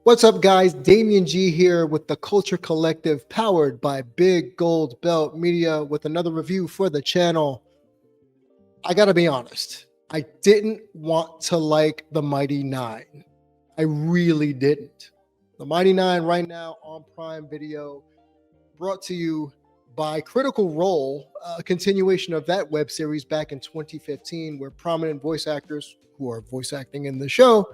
What's up, guys? Damien G here with the Culture Collective, powered by Big Gold Belt Media, with another review for the channel. I gotta be honest, I didn't want to like the Mighty Nein. I really didn't. The Mighty Nein right now on Prime Video, brought to you by Critical Role, a continuation of that web series back in 2015, where prominent voice actors who are voice acting in the show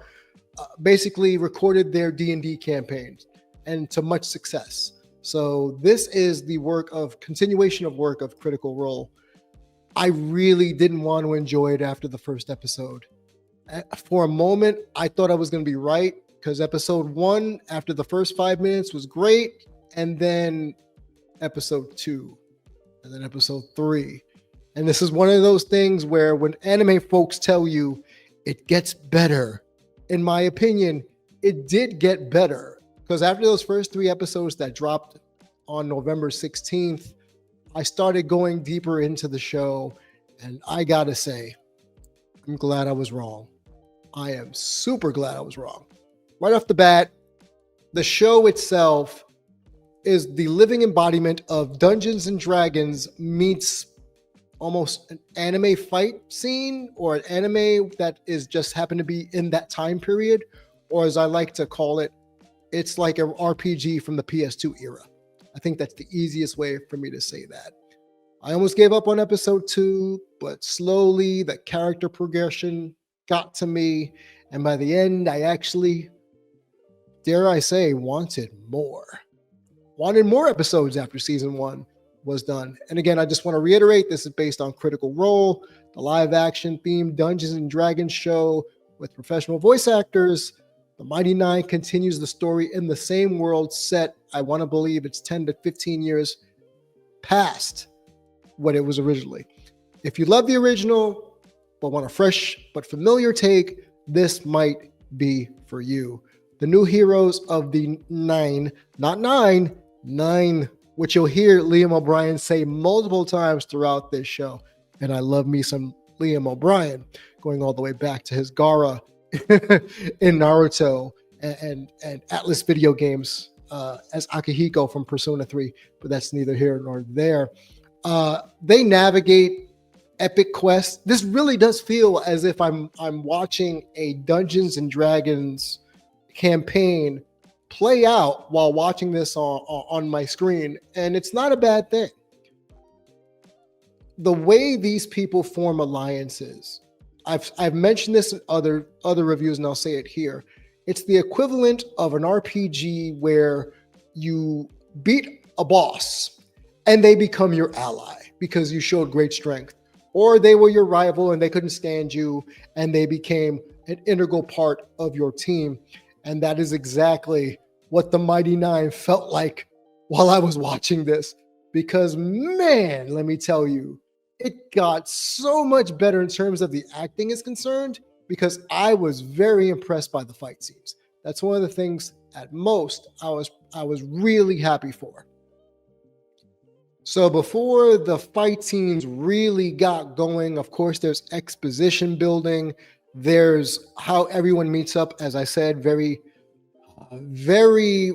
basically recorded their D&D campaigns, and to much success. So this is the continuation of work of Critical Role. I really didn't want to enjoy it after the first episode. For a moment, I thought I was going to be right, because episode 1, after the first 5 minutes, was great, and then episode 2, and then episode 3. And this is one of those things where when anime folks tell you it gets better, in my opinion, it did get better, because after those first 3 episodes that dropped on November 16th, I started going deeper into the show, and I gotta say, I'm glad I was wrong. I am super glad I was wrong. Right off the bat, the show itself is the living embodiment of Dungeons and Dragons meets almost an anime fight scene, or an anime that is just happened to be in that time period, or as I like to call it, it's like an RPG from the PS2 era. I think that's the easiest way for me to say that. I almost gave up on episode 2, but slowly the character progression got to me, and by the end, I actually, dare I say, wanted more. Wanted more episodes after season 1 was done. And again, I just want to reiterate, this is based on Critical Role, the live action themed Dungeons and Dragons show with professional voice actors. The Mighty Nein continues the story in the same world set. I want to believe it's 10 to 15 years past what it was originally. If you love the original, but want a fresh but familiar take, this might be for you. The new heroes of the Nine, not Nine, Nine, which you'll hear Liam O'Brien say multiple times throughout this show. And I love me some Liam O'Brien, going all the way back to his Gaara in Naruto and Atlas video games as Akihiko from Persona 3, but that's neither here nor there. They navigate epic quests. This really does feel as if I'm watching a Dungeons and Dragons campaign play out while watching this on my screen, and it's not a bad thing. The way these people form alliances, I've mentioned this in other reviews, and I'll say it here. It's the equivalent of an RPG where you beat a boss and they become your ally because you showed great strength, or they were your rival and they couldn't stand you and they became an integral part of your team. And that is exactly what the Mighty Nein felt like while I was watching this, because man, let me tell you, it got so much better in terms of the acting is concerned, because I was very impressed by the fight scenes. That's one of the things at most I was really happy for. So before the fight scenes really got going, of course, there's exposition building. There's how everyone meets up, as I said, very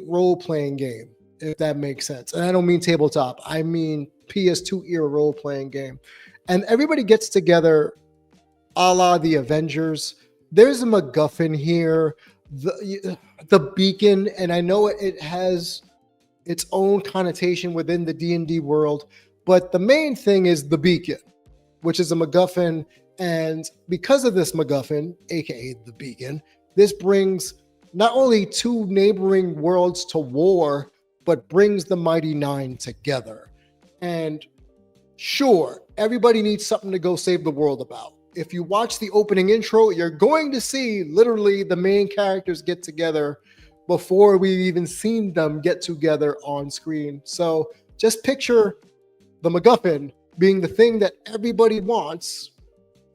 role-playing game, if that makes sense. And I don't mean tabletop, I mean PS2 era role-playing game. And everybody gets together a la the Avengers. There's a MacGuffin here, the beacon, and I know it has its own connotation within the D&D world, but the main thing is the beacon, which is a MacGuffin. And because of this MacGuffin, aka the beacon, this brings not only 2 neighboring worlds to war, but brings the Mighty Nein together. And sure, everybody needs something to go save the world about. If you watch the opening intro, you're going to see literally the main characters get together before we've even seen them get together on screen. So just picture the MacGuffin being the thing that everybody wants,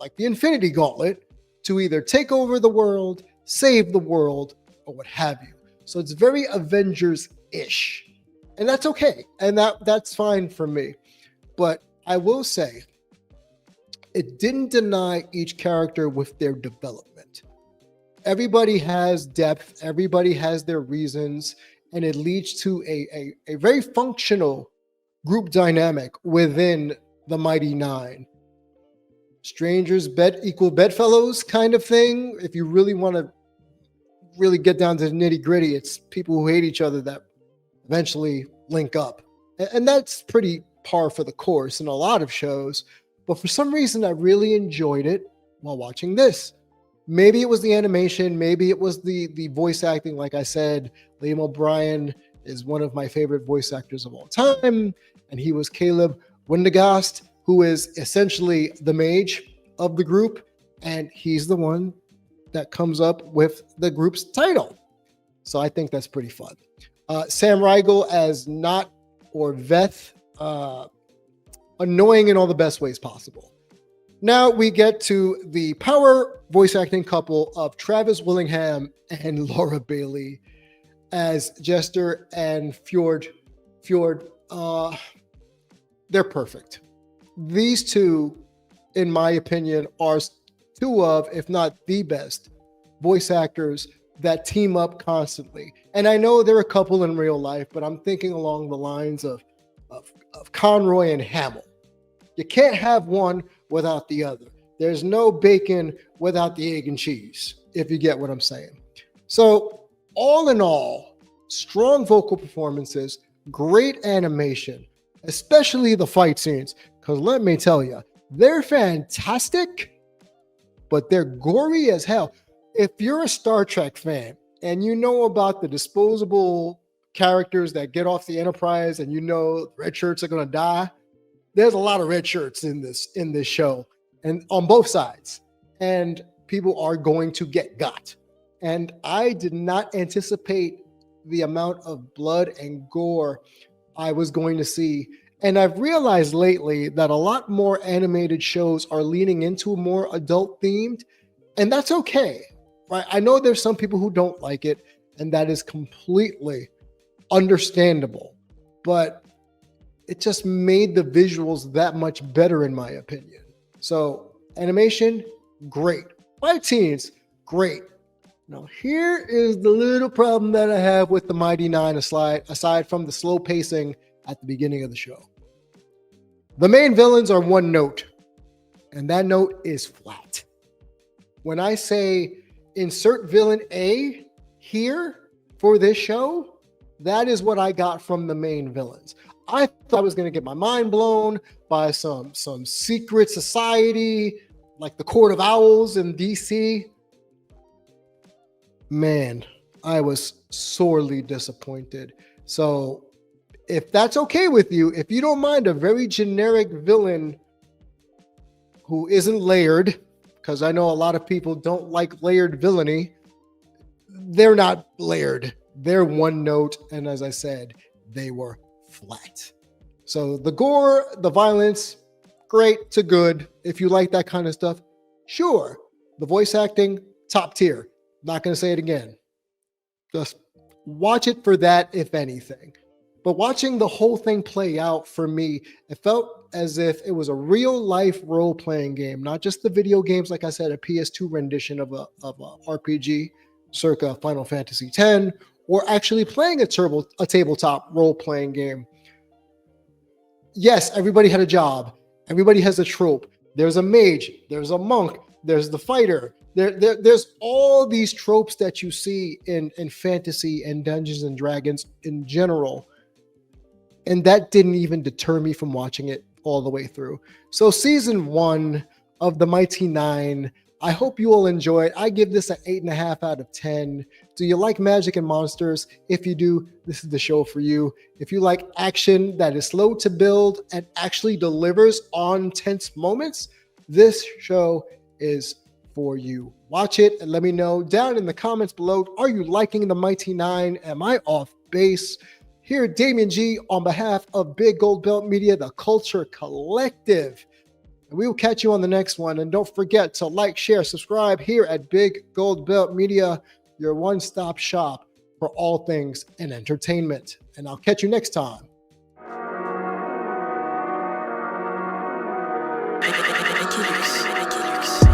like the Infinity Gauntlet, to either take over the world, save the world, or what have you. So it's very Avengers-ish, and that's okay, and that's fine for me. But I will say, it didn't deny each character with their development. everybody has depth, everybody has their reasons, and it leads to a very functional group dynamic within the Mighty Nine. Strangers bed equal bedfellows kind of thing. If you really want to really get down to the nitty gritty, it's people who hate each other that eventually link up. And that's pretty par for the course in a lot of shows. But for some reason, I really enjoyed it while watching this. Maybe it was the animation, maybe it was the voice acting. Like I said, Liam O'Brien is one of my favorite voice actors of all time, and he was Caleb Windegast, who is essentially the mage of the group, and he's the one that comes up with the group's title. So I think that's pretty fun. Sam Riegel as Not or Veth, annoying in all the best ways possible. Now we get to the power voice acting couple of Travis Willingham and Laura Bailey as Jester and Fjord. They're perfect. These two, in my opinion, are two of, if not the best, voice actors that team up constantly. And I know they're a couple in real life, but I'm thinking along the lines of Conroy and Hamill. You can't have one without the other. There's no bacon without the egg and cheese, if you get what I'm saying. So all in all, strong vocal performances, great animation, especially the fight scenes, because let me tell you, they're fantastic, but they're gory as hell. If you're a Star Trek fan and you know about the disposable characters that get off the Enterprise and you know red shirts are going to die, there's a lot of red shirts in this show, and on both sides, and people are going to get got. And I did not anticipate the amount of blood and gore I was going to see. And I've realized lately that a lot more animated shows are leaning into more adult themed, and that's okay, right? I know there's some people who don't like it, and that is completely understandable, but it just made the visuals that much better, in my opinion. So animation, great. Fight scenes, great. Now here is the little problem that I have with the Mighty Nein, aside from the slow pacing at the beginning of the show. The main villains are one note, and that note is flat. When I say insert villain A here for this show, that is what I got from the main villains. I thought I was going to get my mind blown by some secret society like the Court of Owls in DC. Man, I was sorely disappointed. So if that's okay with you, if you don't mind a very generic villain who isn't layered, because I know a lot of people don't like layered villainy, they're not layered. They're one note, and as I said, they were flat. So the gore, the violence, great to good. If you like that kind of stuff, sure. The voice acting, top tier. Not going to say it again. Just watch it for that, if anything. But watching the whole thing play out, for me, it felt as if it was a real life role-playing game, not just the video games, like I said, a PS2 rendition of a RPG circa Final Fantasy X, or actually playing a tabletop role-playing game. Yes, everybody had a job. Everybody has a trope. There's a mage. There's a monk. There's the fighter. There's all these tropes that you see in fantasy and Dungeons and Dragons in general. And that didn't even deter me from watching it all the way through. So season 1 of the Mighty Nein, I hope you all enjoy it. I give this an 8.5 out of 10. Do you like magic and monsters? If you do, this is the show for you. If you like action that is slow to build and actually delivers on tense moments, this show is for you. Watch it and let me know down in the comments below. Are you liking the Mighty Nein? Am I off base? Here, Damien G on behalf of Big Gold Belt Media, the Culture Collective. And we will catch you on the next one. And don't forget to like, share, subscribe here at Big Gold Belt Media, your one-stop shop for all things in entertainment. And I'll catch you next time. Fugitives.